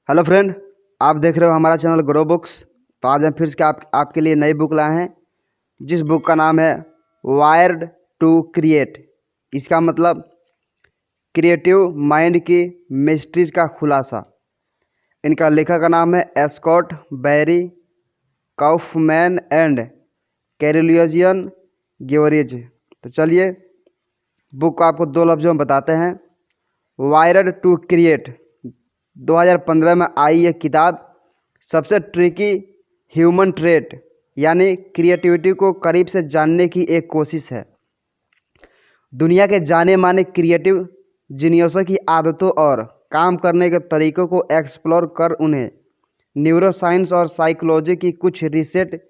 Hello friend, आप देख रहे हो हमारा चैनल ग्रो बुक्स। तो आज हम फिर से आपके लिए नई बुक लाए हैं, जिस बुक का नाम है वायर्ड टू क्रिएट। इसका मतलब क्रिएटिव माइंड की मिस्ट्रीज का खुलासा। इनका लेखक का नाम है स्कॉट बैरी काउफमैन एंड कैरोलियन गेवरेज। तो चलिए बुक को आपको दो लफ्ज़ों में बताते हैं। वायर्ड टू क्रिएट 2015 में आई ये किताब सबसे ट्रिकी ह्यूमन ट्रेट यानी क्रिएटिविटी को करीब से जानने की एक कोशिश है। दुनिया के जाने माने क्रिएटिव जीनियसों की आदतों और काम करने के तरीकों को एक्सप्लोर कर उन्हें न्यूरोसाइंस और साइकोलॉजी की कुछ रिसेंट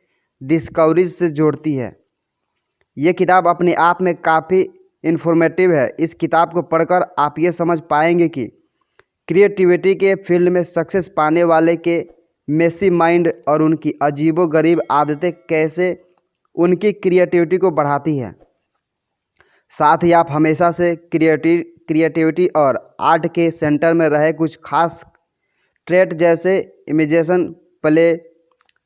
डिस्कवरीज से जोड़ती है। ये किताब अपने आप में काफ़ी इन्फॉर्मेटिव है। इस किताब को पढ़कर आप ये समझ पाएंगे कि क्रिएटिविटी के फील्ड में सक्सेस पाने वाले के मेसी माइंड और उनकी अजीबोगरीब आदतें कैसे उनकी क्रिएटिविटी को बढ़ाती है। साथ ही आप हमेशा से क्रिएटिविटी और आर्ट के सेंटर में रहे कुछ खास ट्रेट जैसे imagination, play,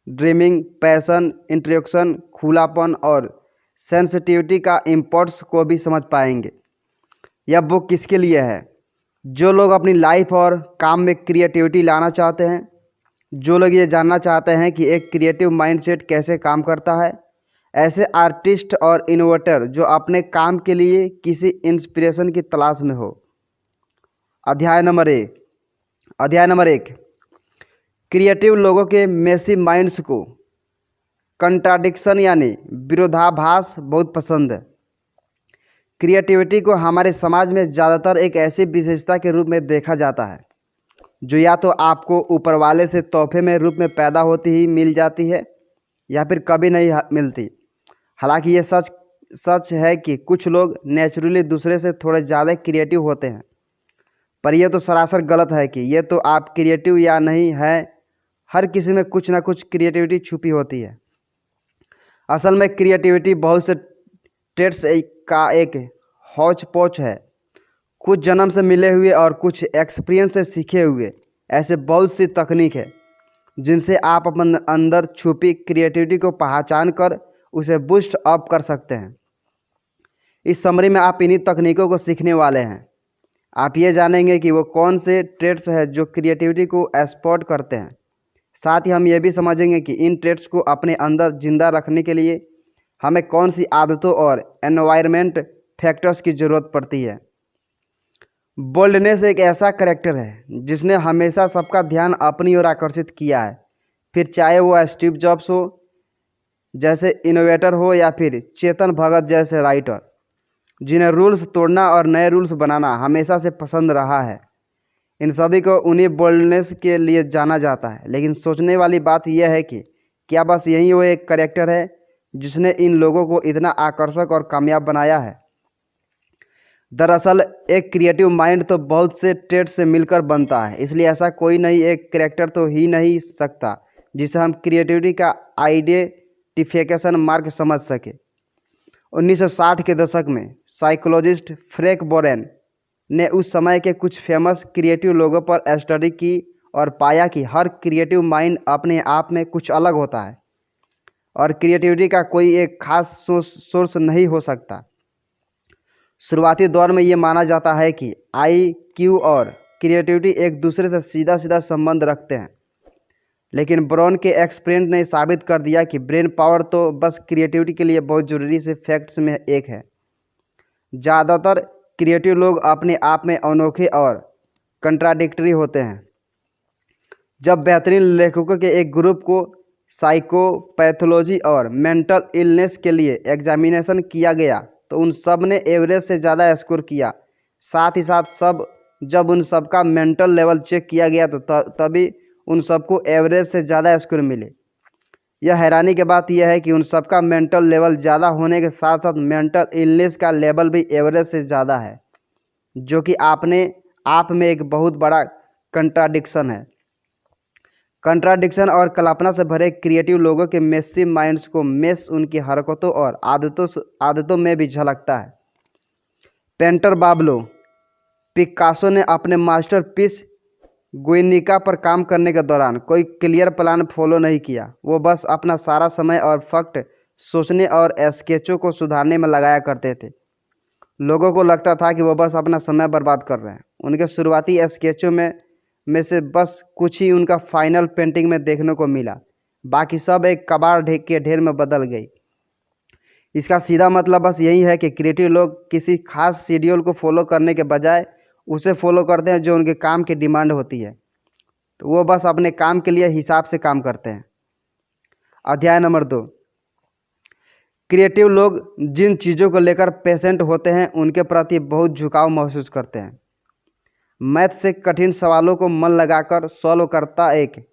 dreaming, passion, introduction, खुलापन और सेंसिटिविटी का इम्पोर्ट्स को भी समझ पाएंगे। यह बुक किसके लिए है? जो लोग अपनी लाइफ और काम में क्रिएटिविटी लाना चाहते हैं, जो लोग ये जानना चाहते हैं कि एक क्रिएटिव माइंडसेट कैसे काम करता है, ऐसे आर्टिस्ट और इनोवेटर जो अपने काम के लिए किसी इंस्पिरेशन की तलाश में हो। अध्याय नंबर एक, क्रिएटिव लोगों के मेसी माइंड्स को कंट्राडिक्शन यानी विरोधाभास बहुत पसंद है। क्रिएटिविटी को हमारे समाज में ज़्यादातर एक ऐसी विशेषता के रूप में देखा जाता है जो या तो आपको ऊपर वाले से तोहफे में रूप में पैदा होती ही मिल जाती है या फिर कभी नहीं मिलती। हालांकि ये सच है कि कुछ लोग नेचुरली दूसरे से थोड़े ज़्यादा क्रिएटिव होते हैं, पर यह तो सरासर गलत है कि ये तो आप क्रिएटिव या नहीं है। हर किसी में कुछ ना कुछ क्रिएटिविटी छुपी होती है। असल में क्रिएटिविटी बहुत से ट्रेट्स का एक हौच पौच है, कुछ जन्म से मिले हुए और कुछ एक्सपीरियंस से सीखे हुए। ऐसे बहुत सी तकनीक है जिनसे आप अपने अंदर छुपी क्रिएटिविटी को पहचान कर उसे बूस्ट अप कर सकते हैं। इस समरी में आप इन्हीं तकनीकों को सीखने वाले हैं। आप ये जानेंगे कि वो कौन से ट्रेट्स हैं जो क्रिएटिविटी को एक्सपोर्ट करते हैं। साथ ही हम ये भी समझेंगे कि इन ट्रेट्स को अपने अंदर जिंदा रखने के लिए हमें कौन सी आदतों और एनवायरनमेंट फैक्टर्स की ज़रूरत पड़ती है। बोल्डनेस एक ऐसा कैरेक्टर है जिसने हमेशा सबका ध्यान अपनी ओर आकर्षित किया है, फिर चाहे वो स्टीव जॉब्स हो जैसे इनोवेटर हो या फिर चेतन भगत जैसे राइटर, जिन्हें रूल्स तोड़ना और नए रूल्स बनाना हमेशा से पसंद रहा है। इन सभी को उन्हीं बोल्डनेस के लिए जाना जाता है। लेकिन सोचने वाली बात यह है कि क्या बस यही वो एक कैरेक्टर है जिसने इन लोगों को इतना आकर्षक और कामयाब बनाया है? दरअसल एक क्रिएटिव माइंड तो बहुत से ट्रेड से मिलकर बनता है, इसलिए ऐसा कोई नहीं एक कैरेक्टर तो ही नहीं सकता जिसे हम क्रिएटिविटी का आइडेंटिफिकेशन मार्क समझ सके। 1960 के दशक में साइकोलॉजिस्ट फ्रैंक बोरेन ने उस समय के कुछ फेमस क्रिएटिव लोगों पर स्टडी की और पाया कि हर क्रिएटिव माइंड अपने आप में कुछ अलग होता है और क्रिएटिविटी का कोई एक खास सोर्स नहीं हो सकता। शुरुआती दौर में ये माना जाता है कि IQ और क्रिएटिविटी एक दूसरे से सीधा संबंध रखते हैं, लेकिन ब्राउन के एक्सपेरिमेंट ने साबित कर दिया कि ब्रेन पावर तो बस क्रिएटिविटी के लिए बहुत ज़रूरी से फैक्ट्स में एक है। ज़्यादातर क्रिएटिव लोग अपने आप में अनोखे और कंट्राडिक्टरी होते हैं। जब बेहतरीन लेखकों के एक ग्रुप को साइकोपैथोलॉजी और मेंटल इलनेस के लिए एग्जामिनेशन किया गया तो उन सब ने एवरेज से ज़्यादा स्कोर किया। साथ ही साथ जब उन सब का मेंटल लेवल चेक किया गया तो तभी उन सबको एवरेज से ज़्यादा स्कोर मिले। यह हैरानी की बात यह है कि उन सब का मेंटल लेवल ज़्यादा होने के साथ साथ मेंटल इलनेस का लेवल भी एवरेज से ज़्यादा है, जो कि आपने आप में एक बहुत बड़ा कंट्राडिक्शन है। कंट्राडिक्शन और कल्पना से भरे क्रिएटिव लोगों के मेसी माइंड्स को मेस उनकी हरकतों और आदतों में भी झलकता है। पेंटर पाब्लो पिकासो ने अपने मास्टरपीस गुइनिका पर काम करने के दौरान कोई क्लियर प्लान फॉलो नहीं किया। वो बस अपना सारा समय और फैक्ट सोचने और स्केचों को सुधारने में लगाया करते थे। लोगों को लगता था कि वो बस अपना समय बर्बाद कर रहे हैं। उनके शुरुआती स्केचों में से बस कुछ ही उनका फाइनल पेंटिंग में देखने को मिला, बाकी सब एक कबाड़ के ढेर में बदल गई। इसका सीधा मतलब बस यही है कि क्रिएटिव लोग किसी खास शेड्यूल को फॉलो करने के बजाय उसे फॉलो करते हैं जो उनके काम की डिमांड होती है। तो वो बस अपने काम के लिए हिसाब से काम करते हैं। अध्याय नंबर 2, क्रिएटिव लोग जिन चीज़ों को लेकर पेशेंट होते हैं उनके प्रति बहुत झुकाव महसूस करते हैं। मैथ से कठिन सवालों को मन लगाकर सॉल्व करता एक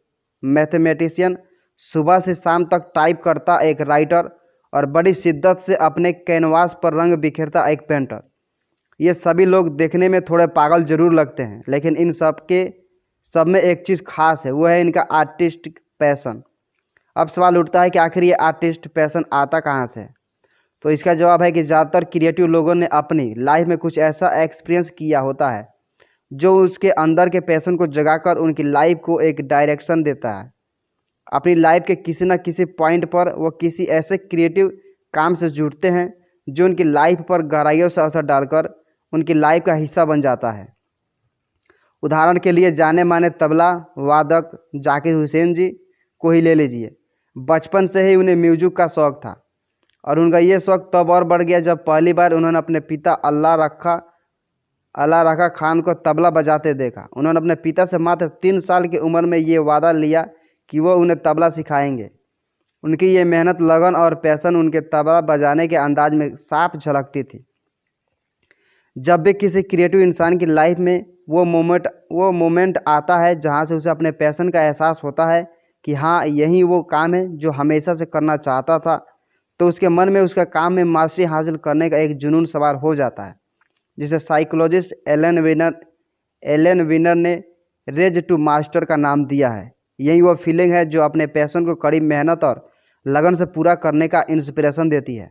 मैथमेटिशियन, सुबह से शाम तक टाइप करता एक राइटर और बड़ी शिद्दत से अपने कैनवास पर रंग बिखेरता एक पेंटर। ये सभी लोग देखने में थोड़े पागल जरूर लगते हैं, लेकिन इन सब में एक चीज़ खास है, वो है इनका आर्टिस्टिक पैशन। अब सवाल उठता है कि आखिर ये आर्टिस्ट पैशन आता कहाँ से? तो इसका जवाब है कि ज़्यादातर क्रिएटिव लोगों ने अपनी लाइफ में कुछ ऐसा एक्सपीरियंस किया होता है जो उसके अंदर के पैशन को जगाकर उनकी लाइफ को एक डायरेक्शन देता है। अपनी लाइफ के किसी न किसी पॉइंट पर वो किसी ऐसे क्रिएटिव काम से जुड़ते हैं जो उनकी लाइफ पर गहराइयों से असर डालकर उनकी लाइफ का हिस्सा बन जाता है। उदाहरण के लिए जाने माने तबला वादक जाकिर हुसैन जी को ही ले लीजिए। बचपन से ही उन्हें म्यूजिक का शौक़ था और उनका ये शौक़ तब और बढ़ गया जब पहली बार उन्होंने अपने पिता अल्लाह रखा खान को तबला बजाते देखा। उन्होंने अपने पिता से मात्र 3 साल की उम्र में ये वादा लिया कि वो उन्हें तबला सिखाएंगे। उनकी ये मेहनत, लगन और पैशन उनके तबला बजाने के अंदाज में साफ झलकती थी। जब भी किसी क्रिएटिव इंसान की लाइफ में वो मोमेंट आता है जहाँ से उसे अपने पैशन का एहसास होता है कि हाँ, यही वो काम है जो हमेशा से करना चाहता था, तो उसके मन में उसका काम में मास्टरी हासिल करने का एक जुनून सवार हो जाता है, जिसे साइकोलॉजिस्ट एलन विनर ने रेज टू मास्टर का नाम दिया है। यही वो फीलिंग है जो अपने पैशन को कड़ी मेहनत और लगन से पूरा करने का इंस्पिरेशन देती है।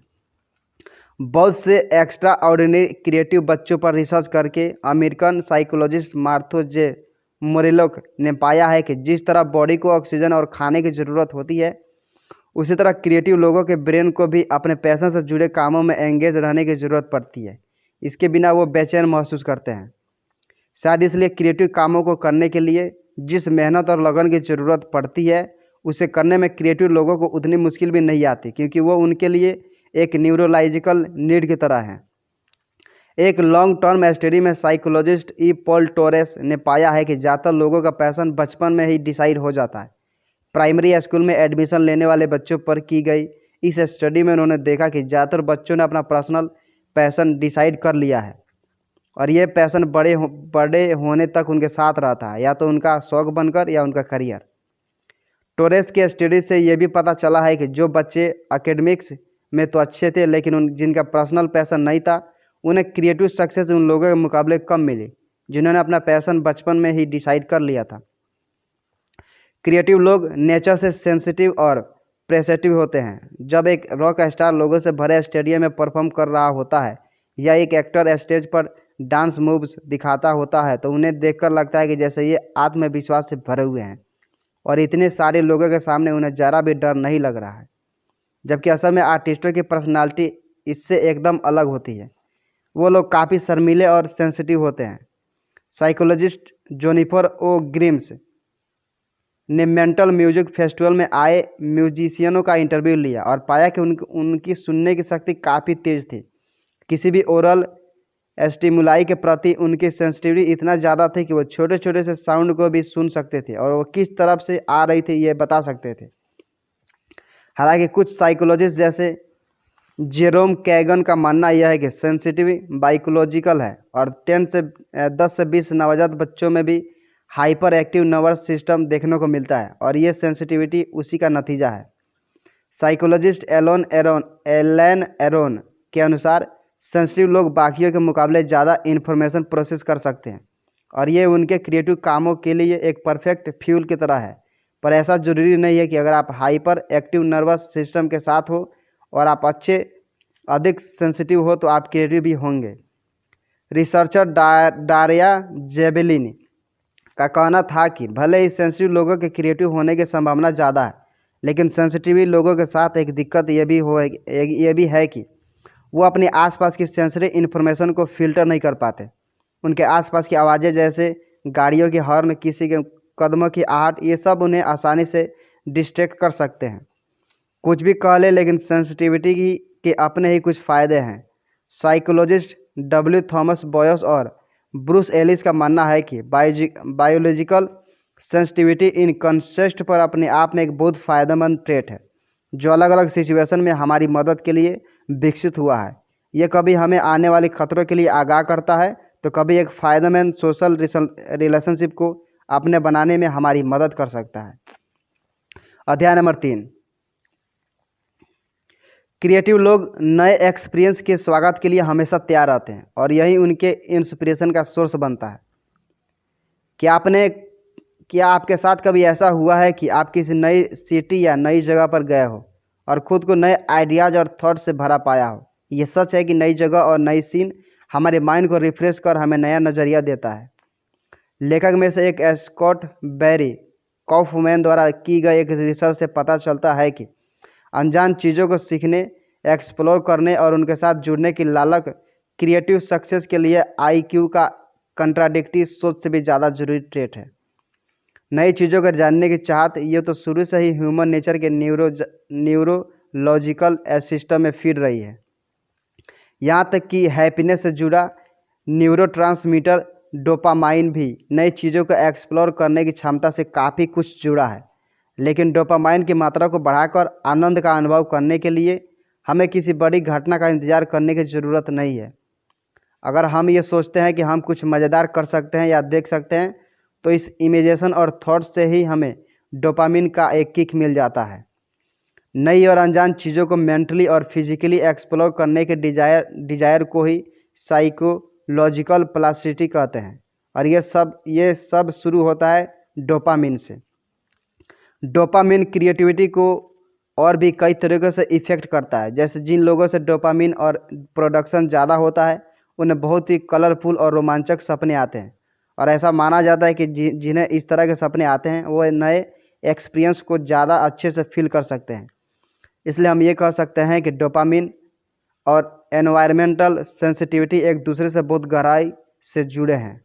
बहुत से एक्स्ट्रा ऑर्डिनरी क्रिएटिव बच्चों पर रिसर्च करके अमेरिकन साइकोलॉजिस्ट मार्थो जे मोरेलोक ने पाया है कि जिस तरह बॉडी को ऑक्सीजन और खाने की ज़रूरत होती है, उसी तरह क्रिएटिव लोगों के ब्रेन को भी अपने पैशन से जुड़े कामों में एंगेज रहने की ज़रूरत पड़ती है। इसके बिना वो बेचैन महसूस करते हैं। शायद इसलिए क्रिएटिव कामों को करने के लिए जिस मेहनत और लगन की ज़रूरत पड़ती है, उसे करने में क्रिएटिव लोगों को उतनी मुश्किल भी नहीं आती, क्योंकि वो उनके लिए एक न्यूरोलॉजिकल नीड की तरह है। एक लॉन्ग टर्म स्टडी में साइकोलॉजिस्ट ई पॉल टोरेस ने पाया है कि ज़्यादातर लोगों का पैशन बचपन में ही डिसाइड हो जाता है। प्राइमरी स्कूल में एडमिशन लेने वाले बच्चों पर की गई इस स्टडी में उन्होंने देखा कि ज़्यादातर बच्चों ने अपना पर्सनल पैशन डिसाइड कर लिया है और ये पैशन बड़े होने तक उनके साथ रहता है, या तो उनका शौक बनकर या उनका करियर। टोरेस के स्टडी से ये भी पता चला है कि जो बच्चे एकेडमिक्स में तो अच्छे थे, लेकिन जिनका पर्सनल पैशन नहीं था, उन्हें क्रिएटिव सक्सेस उन लोगों के मुकाबले कम मिली जिन्होंने अपना पैशन बचपन में ही डिसाइड कर लिया था। क्रिएटिव लोग नेचर से सेंसिटिव और प्रेसेटिव होते हैं। जब एक रॉक स्टार लोगों से भरे स्टेडियम में परफॉर्म कर रहा होता है या एक एक्टर स्टेज पर डांस मूव्स दिखाता होता है, तो उन्हें देखकर लगता है कि जैसे ये आत्मविश्वास से भरे हुए हैं और इतने सारे लोगों के सामने उन्हें ज़रा भी डर नहीं लग रहा है। जबकि असल में आर्टिस्टों की पर्सनालिटी इससे एकदम अलग होती है। वो लोग काफ़ी शर्मीले और सेंसिटिव होते हैं। साइकोलॉजिस्ट जेनिफर ओ ग्रिम्स ने मेंटल म्यूजिक फेस्टिवल में आए म्यूजिशियनों का इंटरव्यू लिया और पाया कि उनकी सुनने की शक्ति काफ़ी तेज़ थी। किसी भी ओरल स्टिमुलाई के प्रति उनकी सेंसिटिविटी इतना ज़्यादा थी कि वो छोटे छोटे से साउंड को भी सुन सकते थे और वो किस तरफ से आ रही थी ये बता सकते थे। हालांकि कुछ साइकोलॉजिस्ट जैसे जेरोम कैगन का मानना यह है कि सेंसिटिविटी बायोलॉजिकल है और 10 से 20 नवजात बच्चों में भी हाइपर एक्टिव नर्वस सिस्टम देखने को मिलता है और ये सेंसिटिविटी उसी का नतीजा है। साइकोलॉजिस्ट एलन एरोन के अनुसार सेंसिटिव लोग बाकियों के मुकाबले ज़्यादा इन्फॉर्मेशन प्रोसेस कर सकते हैं और ये उनके क्रिएटिव कामों के लिए एक परफेक्ट फ्यूल की तरह है। पर ऐसा ज़रूरी नहीं है कि अगर आप हाइपर एक्टिव नर्वस सिस्टम के साथ हो और आप अधिक सेंसिटिव हो तो आप क्रिएटिव भी होंगे। रिसर्चर डारिया जेबेलिनी का कहना था कि भले ही सेंसिटिव लोगों के क्रिएटिव होने की संभावना ज़्यादा है, लेकिन सेंसिटिव लोगों के साथ एक दिक्कत ये भी है कि वो अपने आसपास की सेंसरी इन्फॉर्मेशन को फिल्टर नहीं कर पाते। उनके आसपास की आवाज़ें जैसे गाड़ियों की हॉर्न, किसी के कदमों की आहट, ये सब उन्हें आसानी से डिस्ट्रैक्ट कर सकते हैं। कुछ भी कह ले, लेकिन सेंसिटिविटी के अपने ही कुछ फ़ायदे हैं। साइकोलॉजिस्ट डब्ल्यू थॉमस बॉयस और ब्रूस एलिस का मानना है कि बायोलॉजिकल सेंसिटिविटी इन कंसेप्ट पर अपने आप में एक बहुत फ़ायदेमंद ट्रेट है, जो अलग अलग सिचुएशन में हमारी मदद के लिए विकसित हुआ है। यह कभी हमें आने वाले खतरों के लिए आगाह करता है, तो कभी एक फ़ायदेमंद सोशल रिलेशनशिप को अपने बनाने में हमारी मदद कर सकता है। अध्याय नंबर 3, क्रिएटिव लोग नए एक्सपीरियंस के स्वागत के लिए हमेशा तैयार रहते हैं और यही उनके इंस्पिरेशन का सोर्स बनता है। क्या आपके साथ कभी ऐसा हुआ है कि आप किसी नई सिटी या नई जगह पर गए हो और ख़ुद को नए आइडियाज़ और थॉट से भरा पाया हो? ये सच है कि नई जगह और नई सीन हमारे माइंड को रिफ्रेश कर हमें नया नज़रिया देता है। लेखक में से एक स्कॉट बेरी कॉफमैन द्वारा की गई एक रिसर्च से पता चलता है कि अनजान चीज़ों को सीखने, एक्सप्लोर करने और उनके साथ जुड़ने की लालक क्रिएटिव सक्सेस के लिए IQ का कंट्राडिक्टिव सोच से भी ज़्यादा जरूरी ट्रेट है। नई चीज़ों को जानने की चाहत ये तो शुरू से ही ह्यूमन नेचर के न्यूरोलॉजिकल सिस्टम में फीड रही है। यहाँ तक कि हैप्पीनेस से जुड़ा न्यूरोट्रांसमीटर डोपामाइन भी नई चीज़ों को एक्सप्लोर करने की क्षमता से काफ़ी कुछ जुड़ा है। लेकिन डोपामाइन की मात्रा को बढ़ाकर आनंद का अनुभव करने के लिए हमें किसी बड़ी घटना का इंतज़ार करने की ज़रूरत नहीं है। अगर हम ये सोचते हैं कि हम कुछ मज़ेदार कर सकते हैं या देख सकते हैं, तो इस इमेजिनेशन और थॉट से ही हमें डोपामिन का एक किक मिल जाता है। नई और अनजान चीज़ों को मेंटली और फिजिकली एक्सप्लोर करने के डिजायर को ही साइकोलॉजिकल प्लास्टिसिटी कहते हैं और ये सब शुरू होता है डोपामिन से। डोपामिन क्रिएटिविटी को और भी कई तरीक़ों से इफ़ेक्ट करता है। जैसे जिन लोगों से डोपामिन और प्रोडक्शन ज़्यादा होता है उन्हें बहुत ही कलरफुल और रोमांचक सपने आते हैं और ऐसा माना जाता है कि जिन्हें इस तरह के सपने आते हैं वो नए एक्सपीरियंस को ज़्यादा अच्छे से फील कर सकते हैं। इसलिए हम ये कह सकते हैं कि डोपामिन और एनवायरमेंटल सेंसिटिविटी एक दूसरे से बहुत गहराई से जुड़े हैं।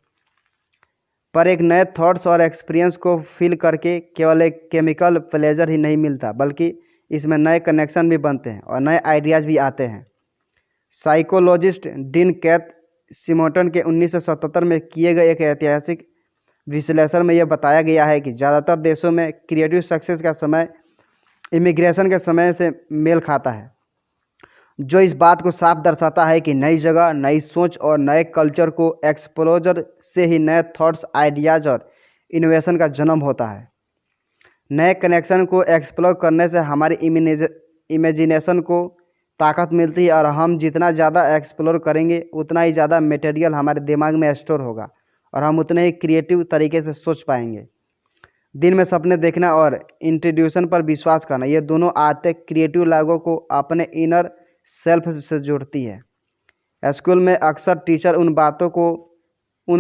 पर एक नए थॉट्स और एक्सपीरियंस को फील करके केवल एक केमिकल प्लेजर ही नहीं मिलता, बल्कि इसमें नए कनेक्शन भी बनते हैं और नए आइडियाज़ भी आते हैं। साइकोलॉजिस्ट डीन कैथ सिमोटन के 1977 में किए गए एक ऐतिहासिक विश्लेषण में यह बताया गया है कि ज़्यादातर देशों में क्रिएटिव सक्सेस का समय इमिग्रेशन के समय से मेल खाता है, जो इस बात को साफ दर्शाता है कि नई जगह, नई सोच और नए कल्चर को एक्सपोजर से ही नए थॉट्स, आइडियाज़ और इनोवेशन का जन्म होता है। नए कनेक्शन को एक्सप्लोर करने से हमारी इमेजिनेशन को ताकत मिलती है और हम जितना ज़्यादा एक्सप्लोर करेंगे उतना ही ज़्यादा मटेरियल हमारे दिमाग में स्टोर होगा और हम उतने ही क्रिएटिव तरीके से सोच पाएंगे। दिन में सपने देखना और इंट्यूशन पर विश्वास करना, ये दोनों आदतें क्रिएटिव लोगों को अपने इनर सेल्फ से जोड़ती है। स्कूल में अक्सर टीचर उन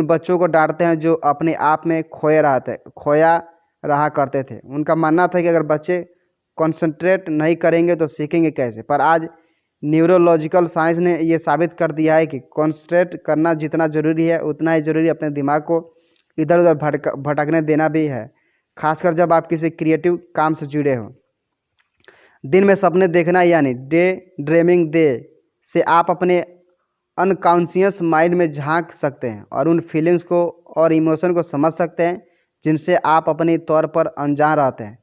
बच्चों को डांटते हैं जो अपने आप में खोया रहा करते थे। उनका मानना था कि अगर बच्चे कंसंट्रेट नहीं करेंगे तो सीखेंगे कैसे। पर आज न्यूरोलॉजिकल साइंस ने ये साबित कर दिया है कि कंसंट्रेट करना जितना ज़रूरी है उतना ही ज़रूरी अपने दिमाग को इधर उधर भटकने देना भी है, खासकर जब आप किसी क्रिएटिव काम से जुड़े हो। दिन में सपने देखना यानी डे ड्रीमिंग से आप अपने अनकॉन्शियस माइंड में झांक सकते हैं और उन फीलिंग्स को और इमोशन को समझ सकते हैं जिनसे आप अपने तौर पर अनजान रहते हैं।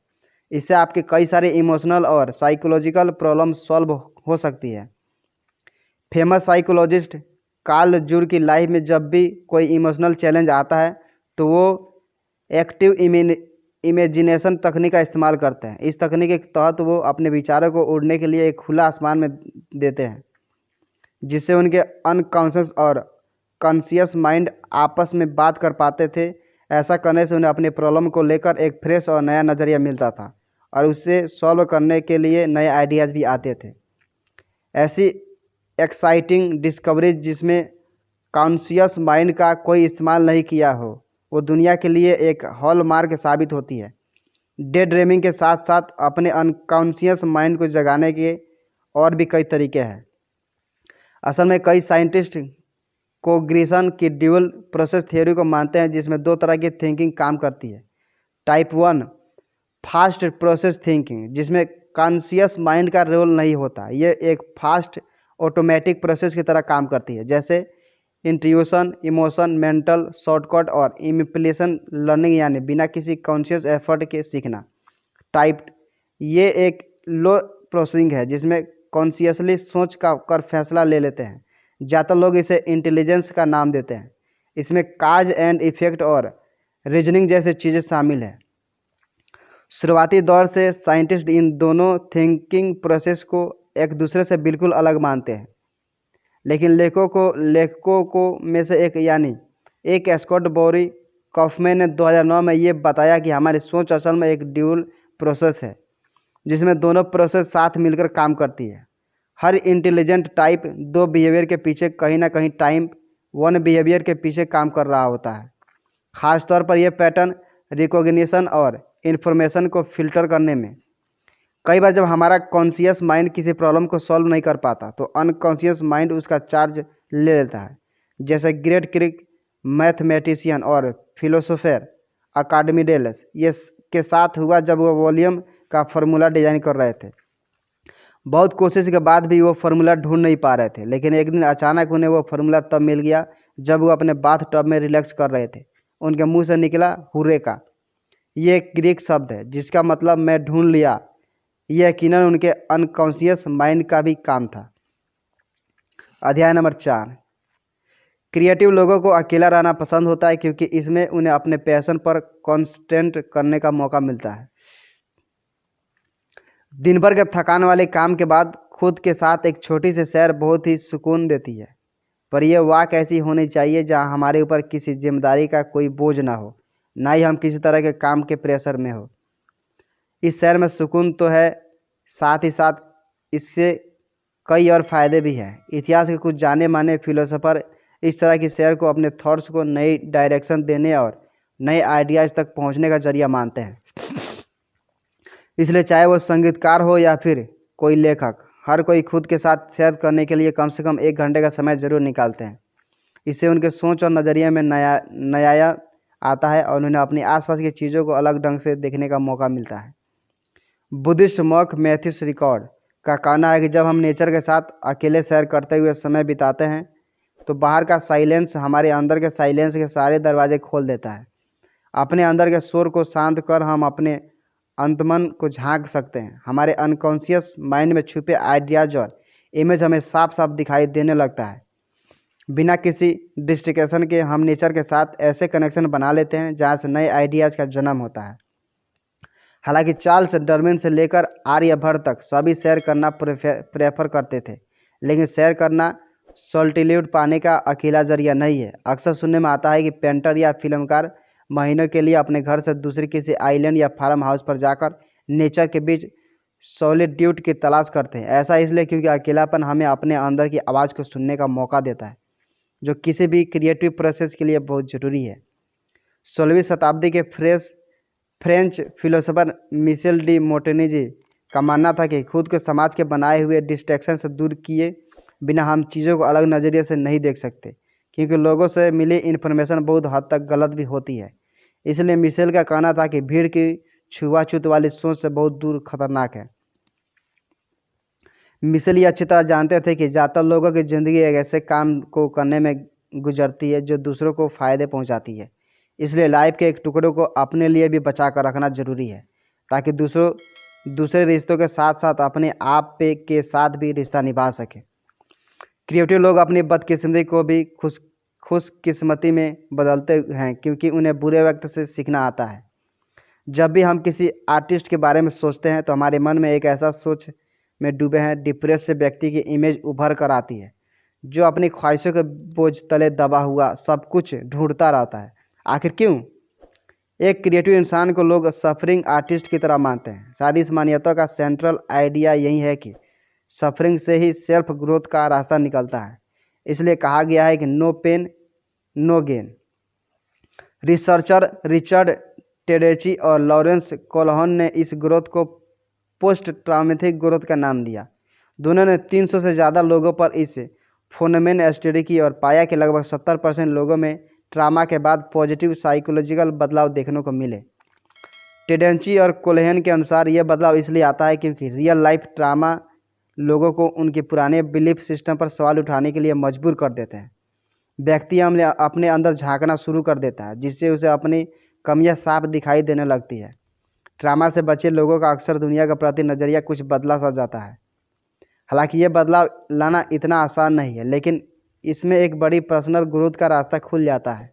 इससे आपके कई सारे इमोशनल और साइकोलॉजिकल प्रॉब्लम सॉल्व हो सकती है। फेमस साइकोलॉजिस्ट कार्ल जूर की लाइफ में जब भी कोई इमोशनल चैलेंज आता है तो वो एक्टिव इमेजिनेशन तकनीक का इस्तेमाल करते हैं। इस तकनीक के तहत वो अपने विचारों को उड़ने के लिए एक खुला आसमान में देते हैं, जिससे उनके अनकॉन्शियस और कॉन्शियस माइंड आपस में बात कर पाते थे। ऐसा करने से उन्हें अपने प्रॉब्लम को लेकर एक फ्रेश और नया नज़रिया मिलता था और उससे सॉल्व करने के लिए नए आइडियाज़ भी आते थे। ऐसी एक्साइटिंग डिस्कवरीज जिसमें कॉन्शियस माइंड का कोई इस्तेमाल नहीं किया हो वो दुनिया के लिए एक हॉलमार्क साबित होती है। डे ड्रीमिंग के साथ साथ अपने अनकॉन्शियस माइंड को जगाने के और भी कई तरीके हैं। असल में कई साइंटिस्ट कोग्निशन की ड्यूअल प्रोसेस थ्योरी को मानते हैं, जिसमें दो तरह की थिंकिंग काम करती है। टाइप 1 फास्ट प्रोसेस थिंकिंग, जिसमें कॉन्शियस माइंड का रोल नहीं होता। ये एक फास्ट ऑटोमेटिक प्रोसेस की तरह काम करती है, जैसे इंट्यूशन, इमोशन, मेंटल शॉर्टकट और इम्प्लिसिट लर्निंग, यानी बिना किसी कॉन्शियस एफर्ट के सीखना। टाइप ये एक लो प्रोसेसिंग है, जिसमें कॉन्शियसली सोच कर फैसला ले लेते हैं। ज़्यादातर लोग इसे इंटेलिजेंस का नाम देते हैं। इसमें काज एंड इफेक्ट और रीजनिंग जैसी चीज़ें शामिल हैं। शुरुआती दौर से साइंटिस्ट इन दोनों थिंकिंग प्रोसेस को एक दूसरे से बिल्कुल अलग मानते हैं, लेकिन लेखकों को में से एक स्कॉट बोरी कॉफमैन ने 2009 में ये बताया कि हमारी सोच असल में एक ड्यूल प्रोसेस है, जिसमें दोनों प्रोसेस साथ मिलकर काम करती है। हर इंटेलिजेंट टाइप 2 बिहेवियर के पीछे कहीं ना कहीं टाइप 1 बिहेवियर के पीछे काम कर रहा होता है। ख़ासतौर पर यह पैटर्न रिकॉग्निशन और इन्फॉर्मेशन को फिल्टर करने में। कई बार जब हमारा कॉन्शियस माइंड किसी प्रॉब्लम को सॉल्व नहीं कर पाता तो अनकॉन्शियस माइंड उसका चार्ज ले लेता है। जैसे ग्रेट क्रिक मैथमेटिशियन और फिलोसोफर आर्किमिडीज ये के साथ हुआ जब वो वॉल्यूम का फार्मूला डिजाइन कर रहे थे। बहुत कोशिश के बाद भी वो फार्मूला ढूंढ नहीं पा रहे थे, लेकिन एक दिन अचानक उन्हें वो फार्मूला तब मिल गया जब वो अपने बाथ टब में रिलैक्स कर रहे थे। उनके मुंह से निकला हुर्रेका। ये एक ग्रीक शब्द है जिसका मतलब मैं ढूंढ लिया। यह यकीनन उनके अनकॉन्शियस माइंड का भी काम था। अध्याय नंबर 4। क्रिएटिव लोगों को अकेला रहना पसंद होता है क्योंकि इसमें उन्हें अपने पैशन पर कॉन्सेंट्रेट करने का मौका मिलता है। दिन भर के थकान वाले काम के बाद खुद के साथ एक छोटी सी सैर बहुत ही सुकून देती है। पर यह वाक ऐसी होनी चाहिए जहां हमारे ऊपर किसी जिम्मेदारी का कोई बोझ ना हो, ना ही हम किसी तरह के काम के प्रेशर में हो। इस सैर में सुकून तो है, साथ ही साथ इससे कई और फायदे भी हैं। इतिहास के कुछ जाने माने फिलोसोफर इस तरह की सैर को अपने थॉट्स को नई डायरेक्शन देने और नए आइडियाज़ तक पहुंचने का जरिया मानते हैं। इसलिए चाहे वो संगीतकार हो या फिर कोई लेखक, हर कोई खुद के साथ सैर करने के लिए कम से कम 1 घंटे का समय जरूर निकालते हैं। इससे उनके सोच और नज़रिए में नया आता है और उन्हें अपनी आसपास की चीज़ों को अलग ढंग से देखने का मौका मिलता है। बुद्धिस्ट मॉन्क मैथ्यूस रिकॉर्ड का कहना है कि जब हम नेचर के साथ अकेले सैर करते हुए समय बिताते हैं तो बाहर का साइलेंस हमारे अंदर के साइलेंस के सारे दरवाजे खोल देता है। अपने अंदर के शोर को शांत कर हम अपने अंतमन को झांक सकते हैं। हमारे अनकॉन्शियस माइंड में छुपे आइडियाज और इमेज हमें साफ साफ दिखाई देने लगता है। बिना किसी डिस्ट्रैक्शन के हम नेचर के साथ ऐसे कनेक्शन बना लेते हैं जहाँ से नए आइडियाज़ का जन्म होता है। हालांकि चार्ल्स डार्विन से लेकर आर्यभट्ट तक सभी सैर करना प्रेफर करते थे, लेकिन सैर करना सॉल्टिट्यूड पाने का अकेला जरिया नहीं है। अक्सर सुनने में आता है कि पेंटर या फिल्मकार महीनों के लिए अपने घर से दूसरे किसी आइलैंड या फार्म हाउस पर जाकर नेचर के बीच सॉलिट्यूड की तलाश करते हैं। ऐसा इसलिए क्योंकि अकेलापन हमें अपने अंदर की आवाज़ को सुनने का मौका देता है, जो किसी भी क्रिएटिव प्रोसेस के लिए बहुत ज़रूरी है। 16वीं शताब्दी के फ्रेंच फिलोसोफर मिशेल डी मोंटेग्ने का मानना था कि खुद को समाज के बनाए हुए डिस्ट्रैक्शन से दूर किए बिना हम चीज़ों को अलग नज़रिए से नहीं देख सकते, क्योंकि लोगों से मिली इन्फॉर्मेशन बहुत हद तक गलत भी होती है। इसलिए मिशेल का कहना था कि भीड़ की छुआछूत वाली सोच से बहुत दूर खतरनाक है। मिशेल ये अच्छी तरह जानते थे कि ज़्यादातर लोगों की ज़िंदगी एक ऐसे काम को करने में गुजरती है जो दूसरों को फ़ायदे पहुंचाती है। इसलिए लाइफ के एक टुकड़े को अपने लिए भी बचा कर रखना ज़रूरी है, ताकि दूसरे रिश्तों के साथ साथ अपने आप के साथ भी रिश्ता निभा सके। क्रिएटिव लोग अपनी बदकिस्मती को भी खुशकिस्मती में बदलते हैं, क्योंकि उन्हें बुरे वक्त से सीखना आता है। जब भी हम किसी आर्टिस्ट के बारे में सोचते हैं तो हमारे मन में एक ऐसा सोच में डूबे हैं डिप्रेस से व्यक्ति की इमेज उभर कर आती है, जो अपनी ख्वाहिशों के बोझ तले दबा हुआ सब कुछ ढूंढता रहता है। आखिर क्यों? एक क्रिएटिव इंसान को लोग सफरिंग आर्टिस्ट की तरह मानते हैं। शायद इस मान्यता का सेंट्रल आइडिया यही है कि सफरिंग से ही सेल्फ ग्रोथ का रास्ता निकलता है। इसलिए कहा गया है कि no pain no gain. Researcher Richard Tedeschi और लॉरेंस कोल्हन ने इस ग्रोथ को पोस्ट ट्रॉमेटिक ग्रोथ का नाम दिया। दोनों ने 300 से ज़्यादा लोगों पर इस फोनोमेन स्टडी की और पाया कि लगभग 70% लोगों में ट्रामा के बाद पॉजिटिव साइकोलॉजिकल बदलाव देखने को मिले। टेडेंची और कोल्हन के अनुसार यह बदलाव इसलिए आता है क्योंकि रियल लाइफ ट्रामा लोगों को उनके पुराने बिलीफ सिस्टम पर सवाल उठाने के लिए मजबूर कर देते हैं। व्यक्ति अपने अंदर झांकना शुरू कर देता है, जिससे उसे अपनी कमियां साफ दिखाई देने लगती है। ट्रामा से बचे लोगों का अक्सर दुनिया के प्रति नज़रिया कुछ बदला सा जाता है। हालांकि ये बदलाव लाना इतना आसान नहीं है, लेकिन इसमें एक बड़ी पर्सनल ग्रोथ का रास्ता खुल जाता है।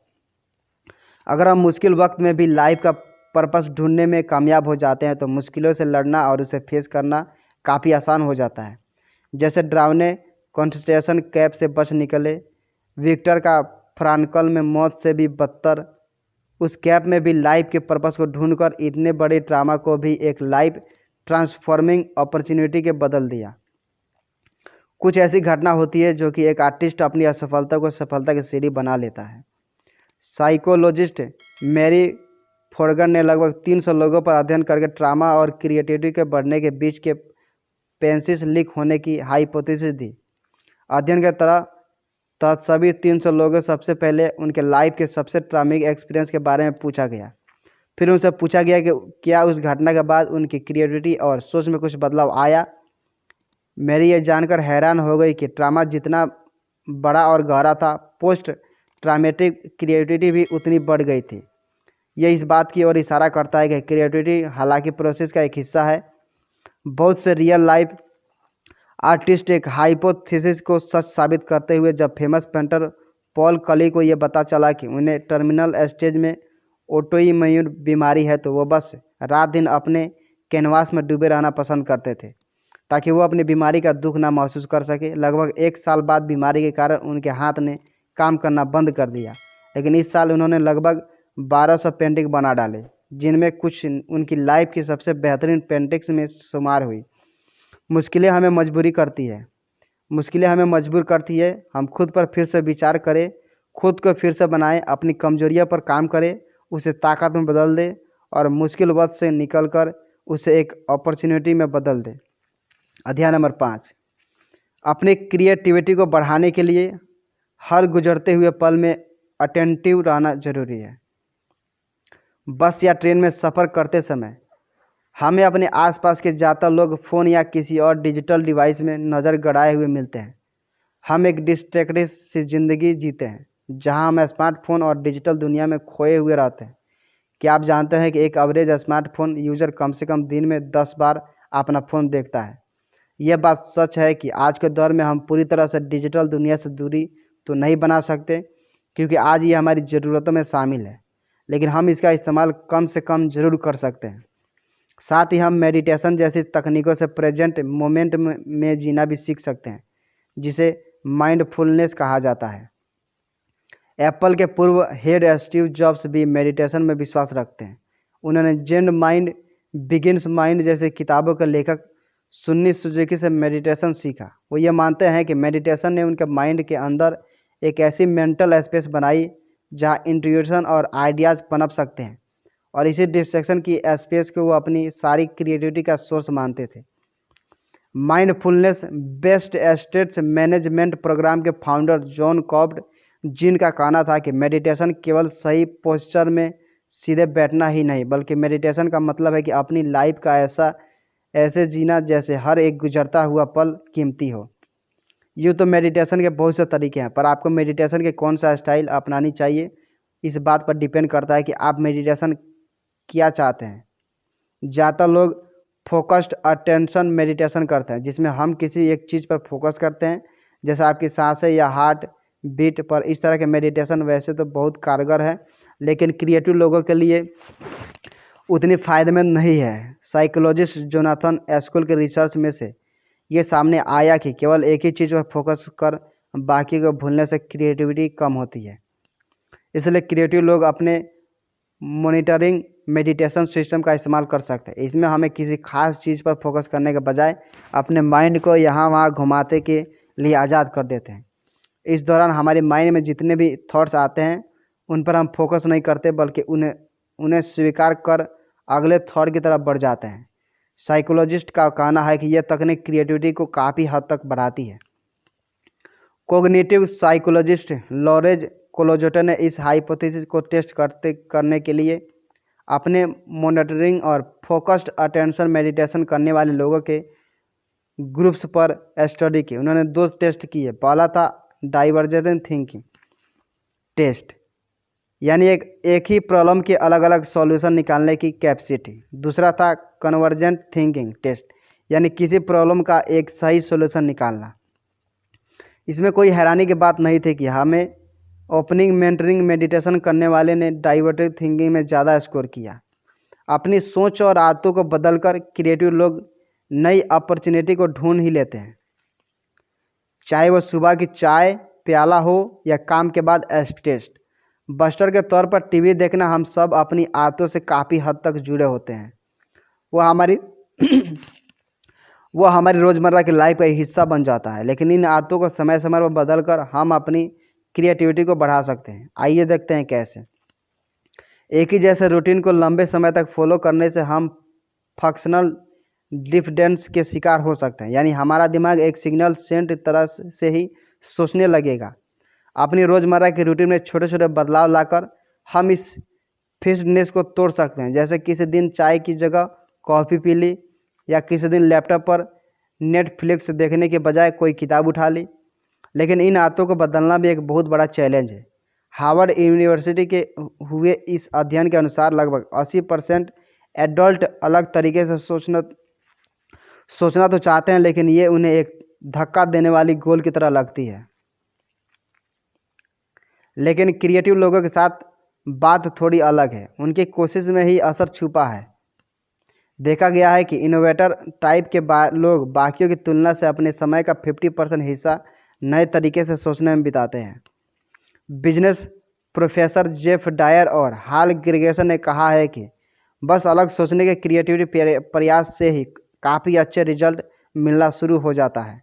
अगर हम मुश्किल वक्त में भी लाइफ का पर्पस ढूंढने में कामयाब हो जाते हैं तो मुश्किलों से लड़ना और उसे फेस करना काफ़ी आसान हो जाता है। जैसे ड्राउने कंसंट्रेशन कैंप से बच निकले, विक्टर का फ्रांकल में मौत से भी बदतर, उस कैंप में भी लाइफ के पर्पस को ढूंढकर इतने बड़े ड्रामा को भी एक लाइफ ट्रांसफॉर्मिंग अपॉर्चुनिटी के बदल दिया। कुछ ऐसी घटना होती है जो कि एक आर्टिस्ट अपनी असफलता को सफलता की सीढ़ी बना लेता है। साइकोलॉजिस्ट मैरी फोर्गन ने लगभग 300 लोगों पर अध्ययन करके ट्रामा और क्रिएटिविटी के बढ़ने के बीच के पेंसिस लीक होने की हाइपोथेसिस दी। अध्ययन के तहत सभी 300 लोगों सबसे पहले उनके लाइफ के सबसे ट्रामिक एक्सपीरियंस के बारे में पूछा गया। फिर उनसे पूछा गया कि क्या उस घटना के बाद उनकी क्रिएटिविटी और सोच में कुछ बदलाव आया। मेरी ये जानकर हैरान हो गई कि ट्रामा जितना बड़ा और गहरा था, पोस्ट ट्रामेटिक क्रिएटिविटी भी उतनी बढ़ गई थी। यह इस बात की ओर इशारा करता है कि क्रिएटिविटी हालांकि प्रोसेस का एक हिस्सा है। बहुत से रियल लाइफ आर्टिस्ट एक हाइपोथेसिस को सच साबित करते हुए जब फेमस पेंटर पॉल कली को यह पता चला कि उन्हें टर्मिनल स्टेज में ऑटोइम्यून बीमारी है तो वो बस रात दिन अपने कैनवास में डूबे रहना पसंद करते थे ताकि वो अपनी बीमारी का दुख ना महसूस कर सके। लगभग 1 साल बाद बीमारी के कारण उनके हाथ ने काम करना बंद कर दिया, लेकिन इस साल उन्होंने लगभग 1200 पेंटिंग बना डाले, जिनमें कुछ उनकी लाइफ की सबसे बेहतरीन पेंटिंग्स में शुमार हुई। मुश्किलें हमें मजबूर करती है हम खुद पर फिर से विचार करें, खुद को फिर से बनाएं, अपनी कमजोरियों पर काम करें, उसे ताकत में बदल दें और मुश्किल वक्त से निकलकर उसे एक अपॉर्चुनिटी में बदल दें। अध्याय नंबर 5, अपनी क्रिएटिविटी को बढ़ाने के लिए हर गुजरते हुए पल में अटेंटिव रहना जरूरी है। बस या ट्रेन में सफ़र करते समय हमें अपने आसपास के ज़्यादातर लोग फ़ोन या किसी और डिजिटल डिवाइस में नज़र गड़ाए हुए मिलते हैं। हम एक डिस्ट्रैक्टेड सी ज़िंदगी जीते हैं जहां हम स्मार्टफोन और डिजिटल दुनिया में खोए हुए रहते हैं। क्या आप जानते हैं कि एक एवरेज स्मार्टफोन यूज़र कम से कम दिन में 10 बार अपना फ़ोन देखता है। यह बात सच है कि आज के दौर में हम पूरी तरह से डिजिटल दुनिया से दूरी तो नहीं बना सकते, क्योंकि आज ये हमारी ज़रूरतों में शामिल है, लेकिन हम इसका इस्तेमाल कम से कम ज़रूर कर सकते हैं। साथ ही हम मेडिटेशन जैसी तकनीकों से प्रेजेंट मोमेंट में जीना भी सीख सकते हैं, जिसे माइंडफुलनेस कहा जाता है। एप्पल के पूर्व हेड स्टीव जॉब्स भी मेडिटेशन में विश्वास रखते हैं। उन्होंने जेन माइंड बिगिन्स माइंड जैसे किताबों के लेखक सुन्नी सुजुकी से मेडिटेशन सीखा। वो ये मानते हैं कि मेडिटेशन ने उनके माइंड के अंदर एक ऐसी मेंटल स्पेस बनाई जहां इंट्यूशन और आइडियाज़ पनप सकते हैं, और इसी डिस्ट्रैक्शन की स्पेस को वो अपनी सारी क्रिएटिविटी का सोर्स मानते थे। Mindfulness based states management programme के फाउंडर जॉन कॉब्ड जिनका कहना था कि मेडिटेशन केवल सही पोस्चर में सीधे बैठना ही नहीं, बल्कि मेडिटेशन का मतलब है कि अपनी लाइफ का ऐसे जीना जैसे हर एक गुजरता हुआ पल कीमती हो। यूँ तो मेडिटेशन के बहुत से तरीके हैं, पर आपको मेडिटेशन के कौन सा स्टाइल अपनानी चाहिए इस बात पर डिपेंड करता है कि आप मेडिटेशन क्या चाहते हैं। ज़्यादातर लोग फोकस्ड अटेंशन मेडिटेशन करते हैं, जिसमें हम किसी एक चीज़ पर फोकस करते हैं, जैसे आपकी सांसें या हार्ट बीट पर। इस तरह के मेडिटेशन वैसे तो बहुत कारगर है, लेकिन क्रिएटिव लोगों के लिए उतनी फ़ायदेमंद नहीं है। साइकोलॉजिस्ट जोनाथन एस्कुल के रिसर्च में से ये सामने आया कि केवल एक ही चीज़ पर फोकस कर बाकी को भूलने से क्रिएटिविटी कम होती है। इसलिए क्रिएटिव लोग अपने मॉनिटरिंग मेडिटेशन सिस्टम का इस्तेमाल कर सकते हैं। इसमें हमें किसी खास चीज़ पर फोकस करने के बजाय अपने माइंड को यहाँ वहाँ घुमाते के लिए आज़ाद कर देते हैं। इस दौरान हमारे माइंड में जितने भी थॉट्स आते हैं उन पर हम फोकस नहीं करते, बल्कि उन्हें स्वीकार कर अगले थॉट की तरफ बढ़ जाते हैं। साइकोलॉजिस्ट का कहना है कि यह तकनीक क्रिएटिविटी को काफ़ी हद तक बढ़ाती है। कोग्निटिव साइकोलॉजिस्ट लॉरेंज कोलोजोटर ने इस हाइपोथेसिस को टेस्ट करने के लिए अपने मॉनिटरिंग और फोकस्ड अटेंशन मेडिटेशन करने वाले लोगों के ग्रुप्स पर स्टडी की। उन्होंने 2 टेस्ट किए। पहला था डाइवर्जेंट थिंकिंग टेस्ट, यानी एक ही प्रॉब्लम के अलग अलग सॉल्यूशन निकालने की कैपेसिटी। दूसरा था कन्वर्जेंट थिंकिंग टेस्ट, यानी किसी प्रॉब्लम का एक सही सॉल्यूशन निकालना। इसमें कोई हैरानी की बात नहीं थी कि हमें ओपनिंग मेंटरिंग मेडिटेशन करने वाले ने डाइवर्जेंट थिंकिंग में ज़्यादा स्कोर किया। अपनी सोच और आदतों को बदलकर क्रिएटिव लोग नई अपॉर्चुनिटी को ढूंढ ही लेते हैं, चाहे वो सुबह की चाय प्याला हो या काम के बाद टेस्ट बस्टर के तौर पर टीवी देखना। हम सब अपनी आदतों से काफ़ी हद तक जुड़े होते हैं। वो हमारी रोज़मर्रा की लाइफ का एक हिस्सा बन जाता है। लेकिन इन आदतों को समय समय पर बदल कर हम अपनी क्रिएटिविटी को बढ़ा सकते हैं। आइए देखते हैं कैसे। एक ही जैसे रूटीन को लंबे समय तक फॉलो करने से हम फंक्शनल डिफरेंस के शिकार हो सकते हैं, यानी हमारा दिमाग एक सिग्नल सेंट तरह से ही सोचने लगेगा। अपनी रोज़मर्रा की रूटीन में छोटे छोटे बदलाव लाकर हम इस फिक्स्डनेस को तोड़ सकते हैं। जैसे किसी दिन चाय की जगह कॉफ़ी पी ली, या किसी दिन लैपटॉप पर नेटफ्लिक्स देखने के बजाय कोई किताब उठा ली। लेकिन इन आदतों को बदलना भी एक बहुत बड़ा चैलेंज है। हार्वर्ड यूनिवर्सिटी के हुए इस अध्ययन के अनुसार लगभग 80% एडल्ट अलग तरीके से सोचना तो चाहते हैं, लेकिन ये उन्हें एक धक्का देने वाली गोल की तरह लगती है। लेकिन क्रिएटिव लोगों के साथ बात थोड़ी अलग है। उनकी कोशिश में ही असर छुपा है। देखा गया है कि इनोवेटर टाइप के लोग बाकियों की तुलना से अपने समय का 50% हिस्सा नए तरीके से सोचने में बिताते हैं। बिजनेस प्रोफेसर जेफ डायर और हाल ग्रेगसन ने कहा है कि बस अलग सोचने के क्रिएटिविटी प्रयास से ही काफ़ी अच्छे रिजल्ट मिलना शुरू हो जाता है।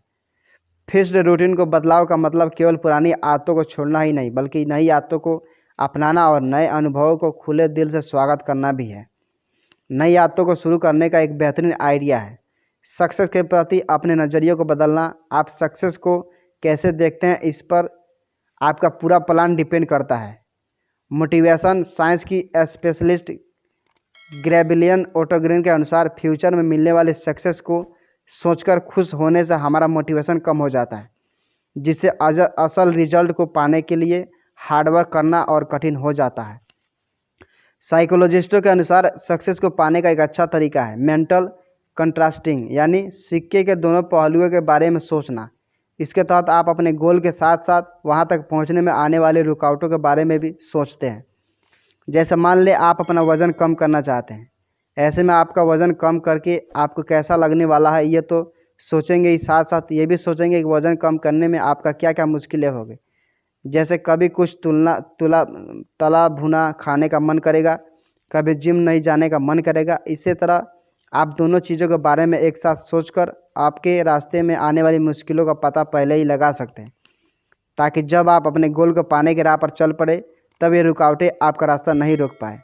फिक्स्ड रूटीन को बदलाव का मतलब केवल पुरानी आदतों को छोड़ना ही नहीं, बल्कि नई आदतों को अपनाना और नए अनुभवों को खुले दिल से स्वागत करना भी है। नई आदतों को शुरू करने का एक बेहतरीन आइडिया है सक्सेस के प्रति अपने नज़रिए को बदलना। आप सक्सेस को कैसे देखते हैं, इस पर आपका पूरा प्लान डिपेंड करता है। मोटिवेशन साइंस की स्पेशलिस्ट ग्रेबिलियन ओटोग्रीन के अनुसार फ्यूचर में मिलने वाले सक्सेस को सोचकर खुश होने से हमारा मोटिवेशन कम हो जाता है, जिससे असल रिजल्ट को पाने के लिए हार्डवर्क करना और कठिन हो जाता है। साइकोलॉजिस्टों के अनुसार सक्सेस को पाने का एक अच्छा तरीका है मेंटल कंट्रास्टिंग, यानी सिक्के के दोनों पहलुओं के बारे में सोचना। इसके तहत आप अपने गोल के साथ साथ वहां तक पहुंचने में आने वाले रुकावटों के बारे में भी सोचते हैं। जैसे मान लें आप अपना वज़न कम करना चाहते हैं। ऐसे में आपका वज़न कम करके आपको कैसा लगने वाला है ये तो सोचेंगे ही, साथ साथ ये भी सोचेंगे कि वज़न कम करने में आपका क्या क्या मुश्किलें होंगी। जैसे कभी कुछ तला भुना खाने का मन करेगा, कभी जिम नहीं जाने का मन करेगा। इसी तरह आप दोनों चीज़ों के बारे में एक साथ सोचकर आपके रास्ते में आने वाली मुश्किलों का पता पहले ही लगा सकते हैं, ताकि जब आप अपने गोल को पाने के राह पर चल पड़े तब ये रुकावटें आपका रास्ता नहीं रोक पाए।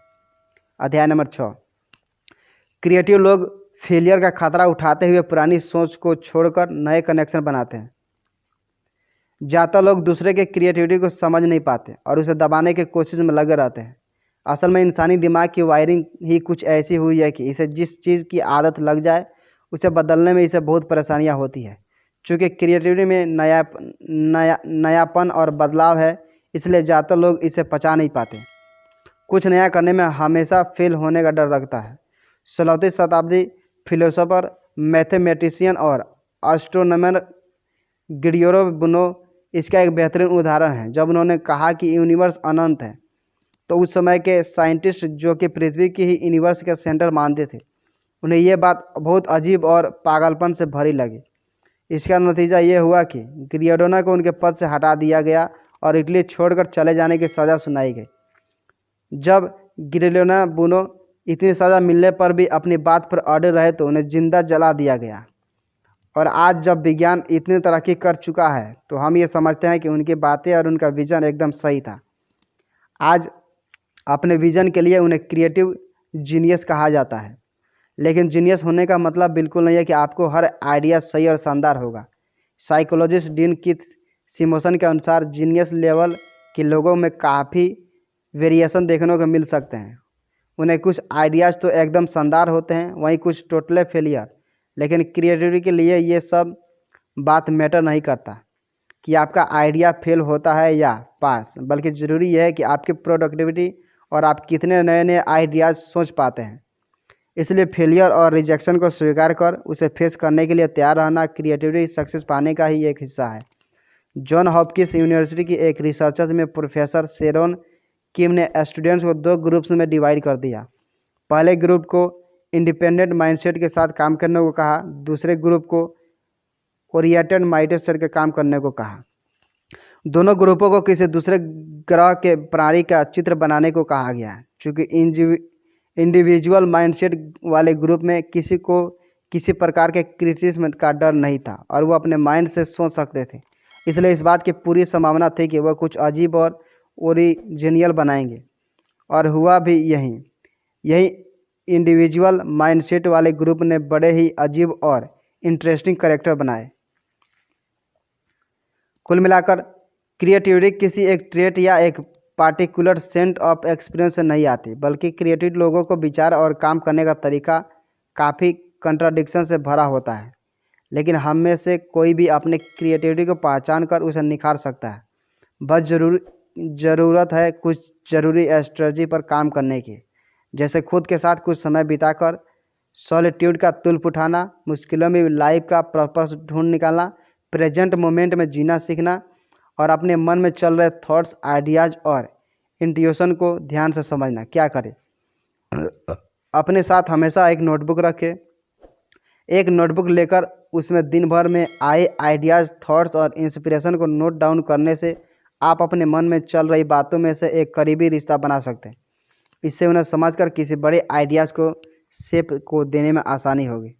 अध्याय नंबर 6। क्रिएटिव लोग फेलियर का खतरा उठाते हुए पुरानी सोच को छोड़कर नए कनेक्शन बनाते हैं। ज़्यादातर लोग दूसरे के क्रिएटिविटी को समझ नहीं पाते और उसे दबाने की कोशिश में लगे रहते हैं। असल में इंसानी दिमाग की वायरिंग ही कुछ ऐसी हुई है कि इसे जिस चीज़ की आदत लग जाए उसे बदलने में इसे बहुत परेशानियां होती है। चूँकि क्रिएटिविटी में नयापन और बदलाव है, इसलिए ज़्यादातर लोग इसे पचा नहीं पाते। कुछ नया करने में हमेशा फेल होने का डर लगता है। 16वीं शताब्दी फिलोसोफर, मैथमेटिशियन और एस्ट्रोनॉमर गिलियर्मो बुनो इसका एक बेहतरीन उदाहरण है। जब उन्होंने कहा कि यूनिवर्स अनंत है, तो उस समय के साइंटिस्ट, जो कि पृथ्वी की ही यूनिवर्स के सेंटर मानते थे, उन्हें यह बात बहुत अजीब और पागलपन से भरी लगी। इसका नतीजा ये हुआ कि गिलियर्मो को उनके पद से हटा दिया गया और इटली छोड़कर चले जाने की सज़ा सुनाई गई। जब गिलियर्मो बुनो इतनी सज़ा मिलने पर भी अपनी बात पर अड़े रहे तो उन्हें जिंदा जला दिया गया। और आज जब विज्ञान इतनी तरक्की कर चुका है तो हम ये समझते हैं कि उनकी बातें और उनका विजन एकदम सही था। आज अपने विजन के लिए उन्हें क्रिएटिव जीनियस कहा जाता है। लेकिन जीनियस होने का मतलब बिल्कुल नहीं है कि आपको हर आइडिया सही और शानदार होगा। साइकोलॉजिस्ट डीन कीथ सिमोसन के अनुसार जीनियस लेवल के लोगों में काफ़ी वेरिएशन देखने को मिल सकते हैं। उन्हें कुछ आइडियाज़ तो एकदम शानदार होते हैं, वहीं कुछ टोटल फेलियर। लेकिन क्रिएटिविटी के लिए ये सब बात मैटर नहीं करता कि आपका आइडिया फेल होता है या पास, बल्कि ज़रूरी यह है कि आपकी प्रोडक्टिविटी और आप कितने नए नए आइडियाज़ सोच पाते हैं। इसलिए फेलियर और रिजेक्शन को स्वीकार कर उसे फेस करने के लिए तैयार रहना क्रिएटिविटी सक्सेस पाने का ही एक हिस्सा है। जॉन हॉपकिंस यूनिवर्सिटी की एक रिसर्चर में प्रोफेसर शेरोन किम ने स्टूडेंट्स को 2 ग्रुप्स में डिवाइड कर दिया। पहले ग्रुप को इंडिपेंडेंट माइंडसेट के साथ काम करने को कहा, दूसरे ग्रुप को ओरिएंटेड माइंडसेट के काम करने को कहा। दोनों ग्रुपों को किसी दूसरे ग्रह के प्रणाली का चित्र बनाने को कहा गया है। चूँकि इंडिविजुअल माइंडसेट वाले ग्रुप में किसी को किसी प्रकार के क्रिटिसिज्म का डर नहीं था और वो अपने माइंड से सोच सकते थे, इसलिए इस बात की पूरी संभावना थी कि वह कुछ अजीब और ओरिजिनल बनाएंगे, और हुआ भी यही इंडिविजुअल माइंडसेट वाले ग्रुप ने बड़े ही अजीब और इंटरेस्टिंग कैरेक्टर बनाए। कुल मिलाकर क्रिएटिविटी किसी एक ट्रेट या एक पार्टिकुलर सेंट ऑफ एक्सपीरियंस से नहीं आती, बल्कि क्रिएटिव लोगों को विचार और काम करने का तरीका काफ़ी कंट्राडिक्शन से भरा होता है। लेकिन हम में से कोई भी अपने क्रिएटिविटी को पहचान कर उसे निखार सकता है। बस ज़रूरत है कुछ ज़रूरी स्ट्रेटजी पर काम करने की, जैसे खुद के साथ कुछ समय बिताकर सॉलिट्यूड का तुल्फ उठाना, मुश्किलों में लाइफ का पर्पस ढूंढ निकालना, प्रेजेंट मोमेंट में जीना सीखना और अपने मन में चल रहे थॉट्स, आइडियाज़ और इंट्यूशन को ध्यान से समझना। क्या करें? अपने साथ हमेशा एक नोटबुक रखें। एक नोटबुक लेकर उसमें दिन भर में आए आइडियाज़, थॉट्स और इंस्पिरेशन को नोट डाउन करने से आप अपने मन में चल रही बातों में से एक करीबी रिश्ता बना सकते हैं। इससे उन्हें समझकर किसी बड़े आइडियाज़ को शेप को देने में आसानी होगी।